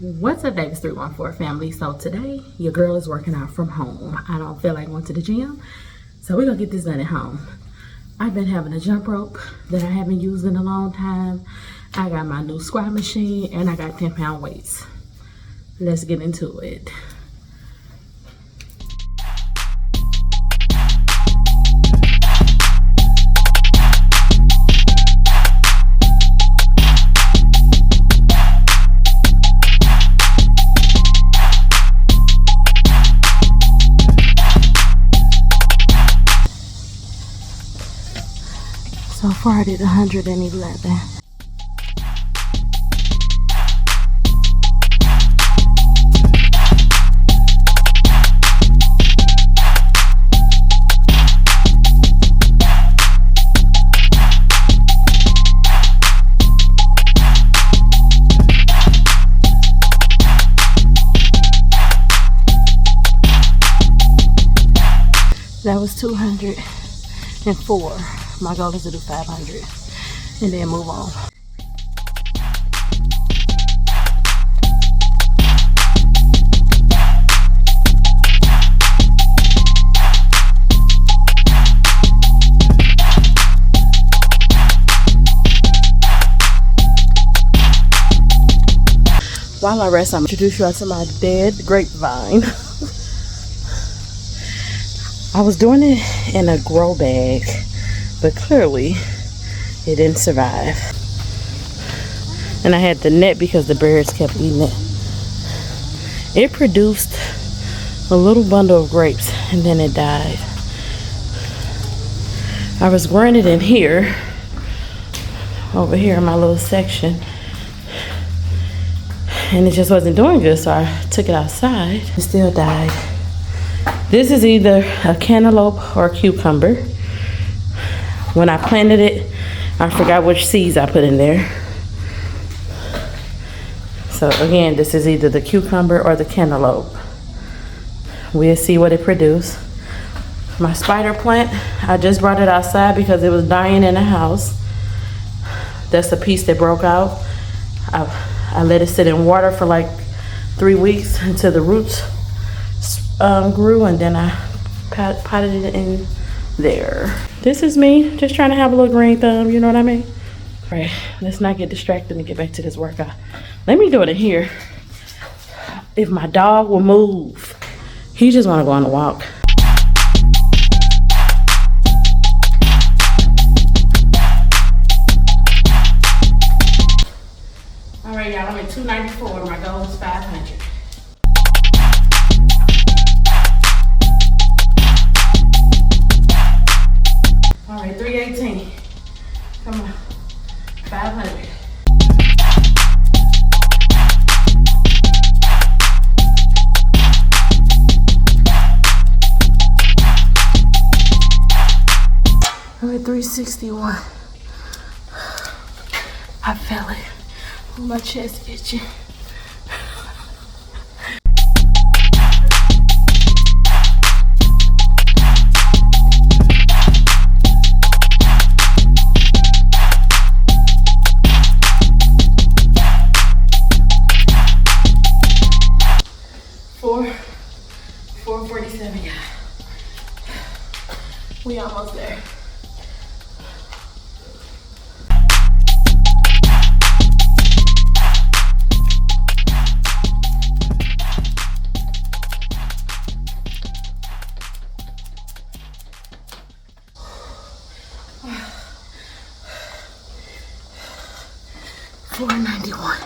What's up, Davis 314 family? So today your girl is working out from home. I don't feel like going to the gym, so we're gonna get this done at home. I've been having a jump rope that I haven't used in a long time. I got my new squat machine and I got 10-pound weights. Let's get into it. So far I did 111. That was 204. My goal is to do 500 and then move on. While I rest, I'm gonna introduce you to my dead grapevine. I was doing it in a grow bag, but clearly it didn't survive. And I had the net because the birds kept eating it. It produced a little bundle of grapes and then it died. I was growing it in here, over here in my little section, and it just wasn't doing good, so I took it outside. It still died. This is either a cantaloupe or a cucumber. When I planted it, I forgot which seeds I put in there. So again, this is either the cucumber or the cantaloupe. We'll see what it produced. My spider plant, I just brought it outside because it was dying in the house. That's the piece that broke out. I let it sit in water for like 3 weeks until the roots grew, and then I potted it in there. This is me, just trying to have a little green thumb, you know what I mean? All right, let's not get distracted and get back to this workout. Let me do it in here. If my dog will move, he just wanna go on a walk. All right, y'all, I'm at 294, my goal is 500. All right, 318. Come on. 500. I'm at 361. I feel it. Oh, my chest itching. We almost there. $491.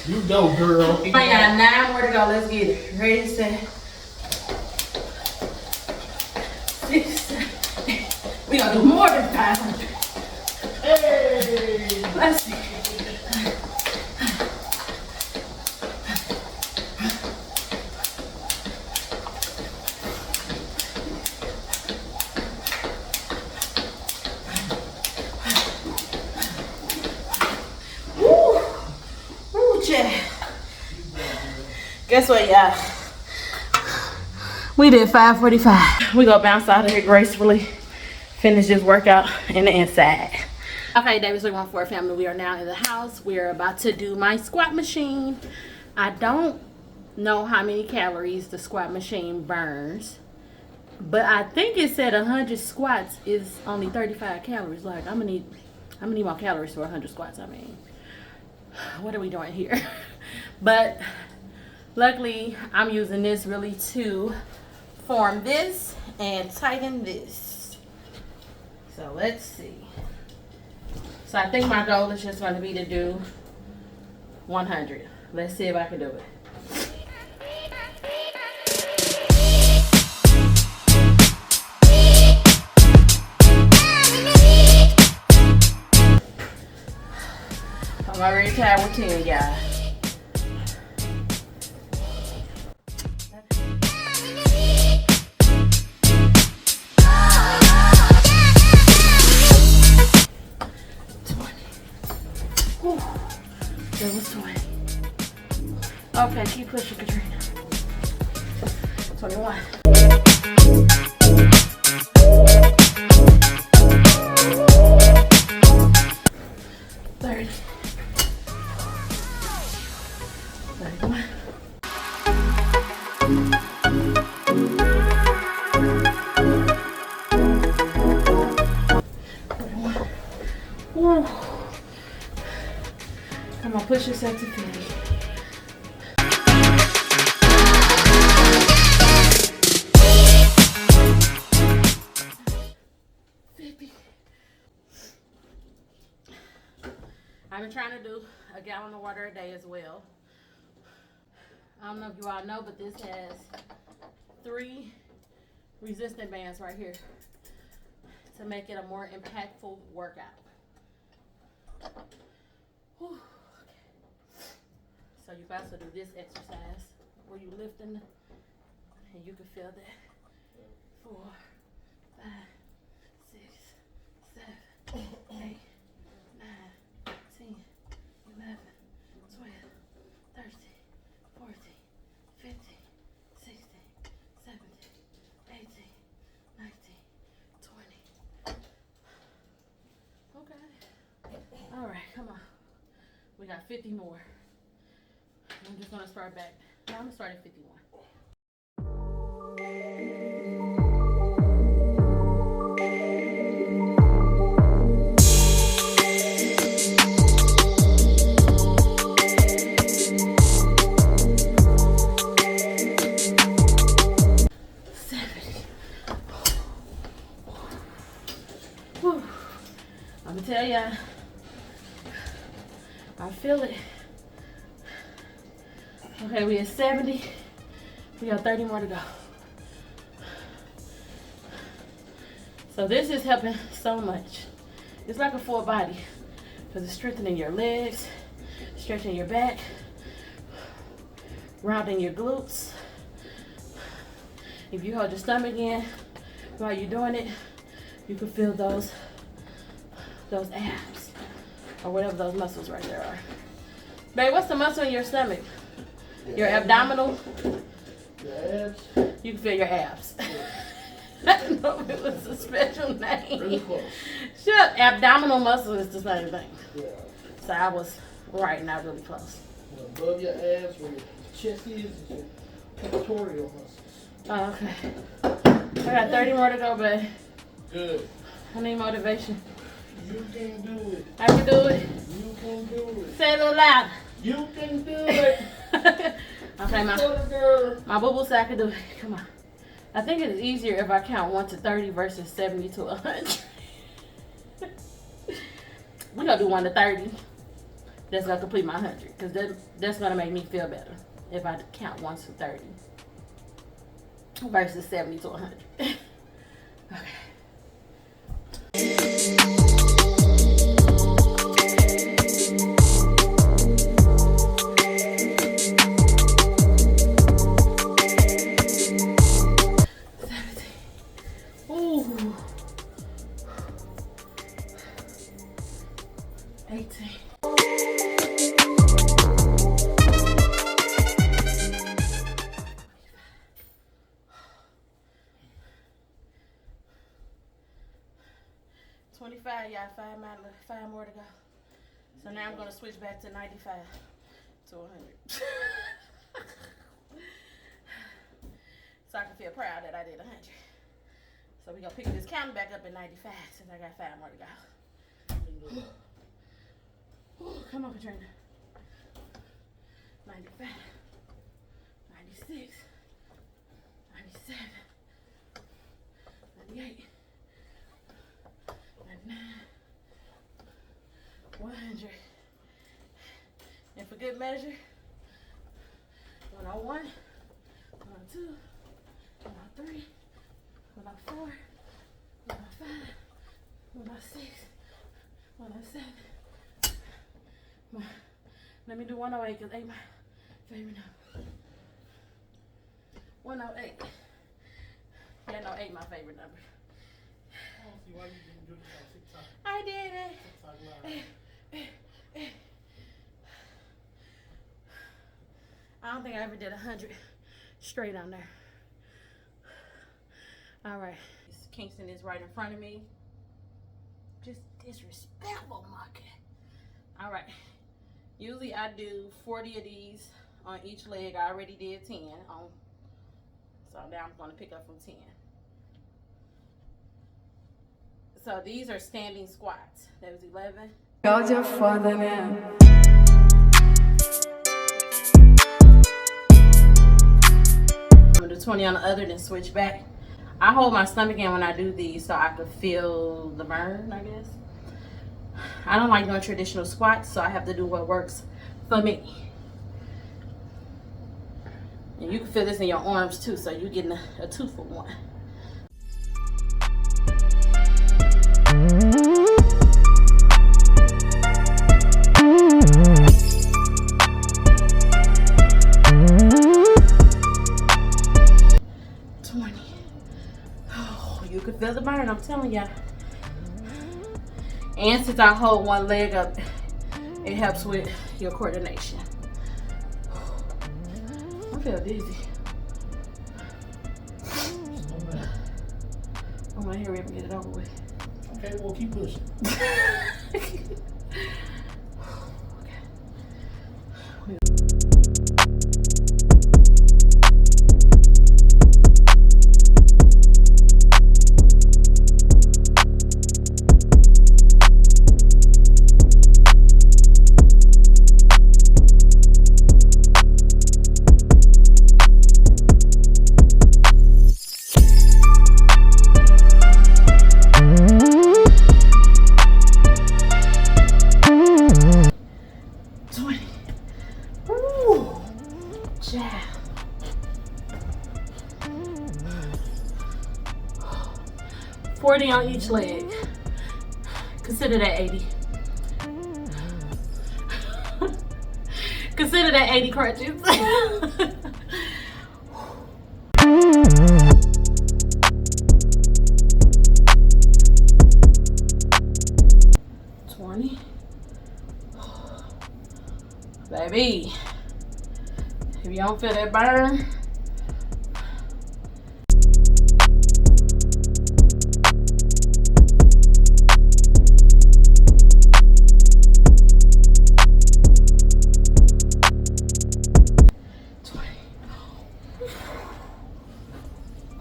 You go, girl. I got 9 more to go. Let's get it. Ready, set. 6, 7, 8. We gonna do more than 500. Hey! Let's see. Guess what, y'all? We did 545. We gonna bounce out of here gracefully. finish this workout in the inside. Okay, Davis 314 family, we are now in the house. We are about to do my squat machine. I don't know how many calories the squat machine burns, but I think it said 100 squats is only 35 calories. Like, I'm gonna need more calories for 100 squats. I mean, what are we doing here? But luckily, I'm using this really to form this and tighten this. So let's see. So I think my goal is just going to be to do 100. Let's see if I can do it. I'm already tired with 10, guys. That was 20. Okay, keep pushing, Katrina. 21. 30. 31. 41. Woo. Come on, push yourself to 50. 50. I've been trying to do a gallon of water a day as well. I don't know if you all know, but this has 3 resistant bands right here to make it a more impactful workout. Whew. So you can also do this exercise where you lifting and you can feel that. 4, 5, 6, 7, 8, 9, 10, 11, 12, 13, 14, 15, 16, 17, 18, 19, 20. Okay. All right, come on. We got 50 more. I'm just gonna start back. No, I'm gonna start at 51. I'm gonna tell ya, I feel it. Okay, we at 70. We got 30 more to go. So this is helping so much. It's like a full body because it's strengthening your legs, stretching your back, rounding your glutes. If you hold your stomach in while you're doing it, you can feel those abs or whatever those muscles right there are. Babe, what's the muscle in your stomach? Your abdominal? Your abs? You can feel your abs. I don't know if it was a special name. Really close. Shut. Abdominal muscle is the same thing. Yeah. So I was right, not really close. And above your abs, where your chest is your pectoral muscles. Oh, okay. I got 30 more to go, but Good. I need motivation. You can do it. I can do it. You can do it. Say it a little loud. You can do it. Okay, my boo-boo said I can do it. Come on. I think it's easier if I count 1 to 30 versus 70 to 100. We're gonna do 1 to 30. That's gonna complete my 100. Because that's gonna make me feel better if I count 1 to 30 versus 70 to 100. Okay. Ooh. 18. 25, y'all. 5 more to go. So now I'm gonna switch back to 95 to 100. So I can feel proud that I did 100. So we're gonna pick this counter back up at 95 since I got 5 more to go. Come on, Katrina. 95, 96, 97, 98, 99, 100. And for good measure, 101, 102, 103, 104, 105, 106, 107. Let me do 108 because 8 my favorite number. 108. Yeah, no, 8 my favorite number. I don't see why you didn't do this on TikTok. I did it. TikTok live. I don't think I ever did 100 straight on there. All right. Kingston is right in front of me. Just disrespectful, monkey. All right. Usually I do 40 of these on each leg. I already did 10 on. So now I'm going to pick up from 10. So these are standing squats. That was 11. You're your father now. I'm going to do 20 on the other, then switch back. I hold my stomach in when I do these so I can feel the burn, I guess. I don't like doing traditional squats, so I have to do what works for me. And you can feel this in your arms too, so you're getting a 2 for 1. You can feel the burn, I'm telling ya. And since I hold one leg up, it helps with your coordination. I feel dizzy. I'm gonna hurry up and get it over with. Okay, well, keep pushing. Yeah. 40 on each leg. Consider that 80. Consider that 80 crunches. 20. Baby. If you don't feel that burn,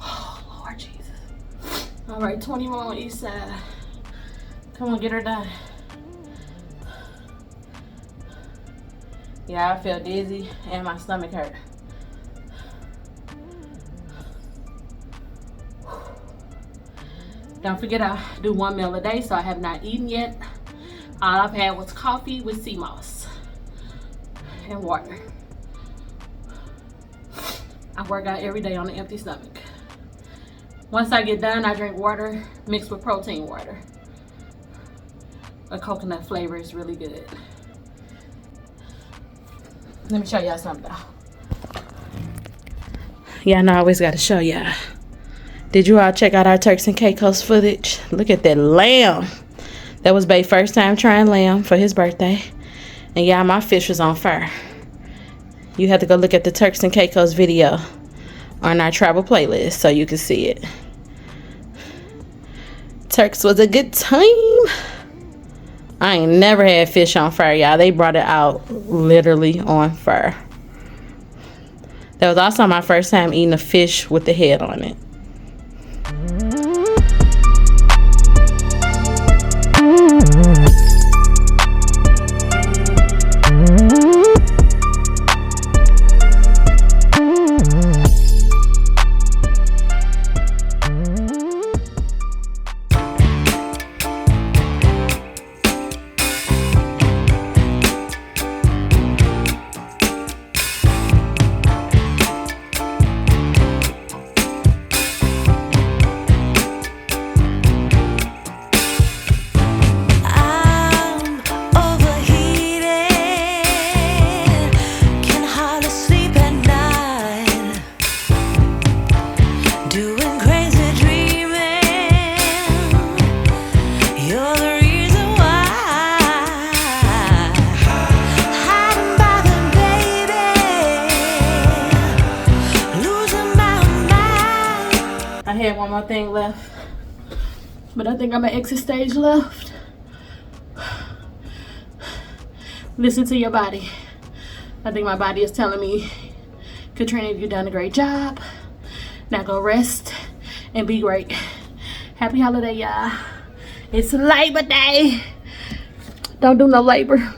oh, Lord Jesus. All right, 20 more on each side. Come on, get her done. Yeah, I feel dizzy and my stomach hurt. Don't forget I do 1 meal a day, so I have not eaten yet. All I've had was coffee with sea moss and water. I work out every day on an empty stomach. Once I get done, I drink water mixed with protein water. A coconut flavor is really good. Let me show y'all something though. Yeah, I know I always got to show y'all. Did you all check out our Turks and Caicos footage? Look at that lamb. That was Bae's first time trying lamb for his birthday. And yeah, my fish was on fire. You have to go look at the Turks and Caicos video on our travel playlist so you can see it. Turks was a good time. I ain't never had fish on fire, y'all. They brought it out literally on fire. That was also my first time eating a fish with the head on it. I had one more thing left, but I think I'm at exit stage left. Listen to your body. I think my body is telling me, Katrina, you've done a great job. Now go rest and be great. Happy holiday, y'all. It's Labor Day. Don't do no labor.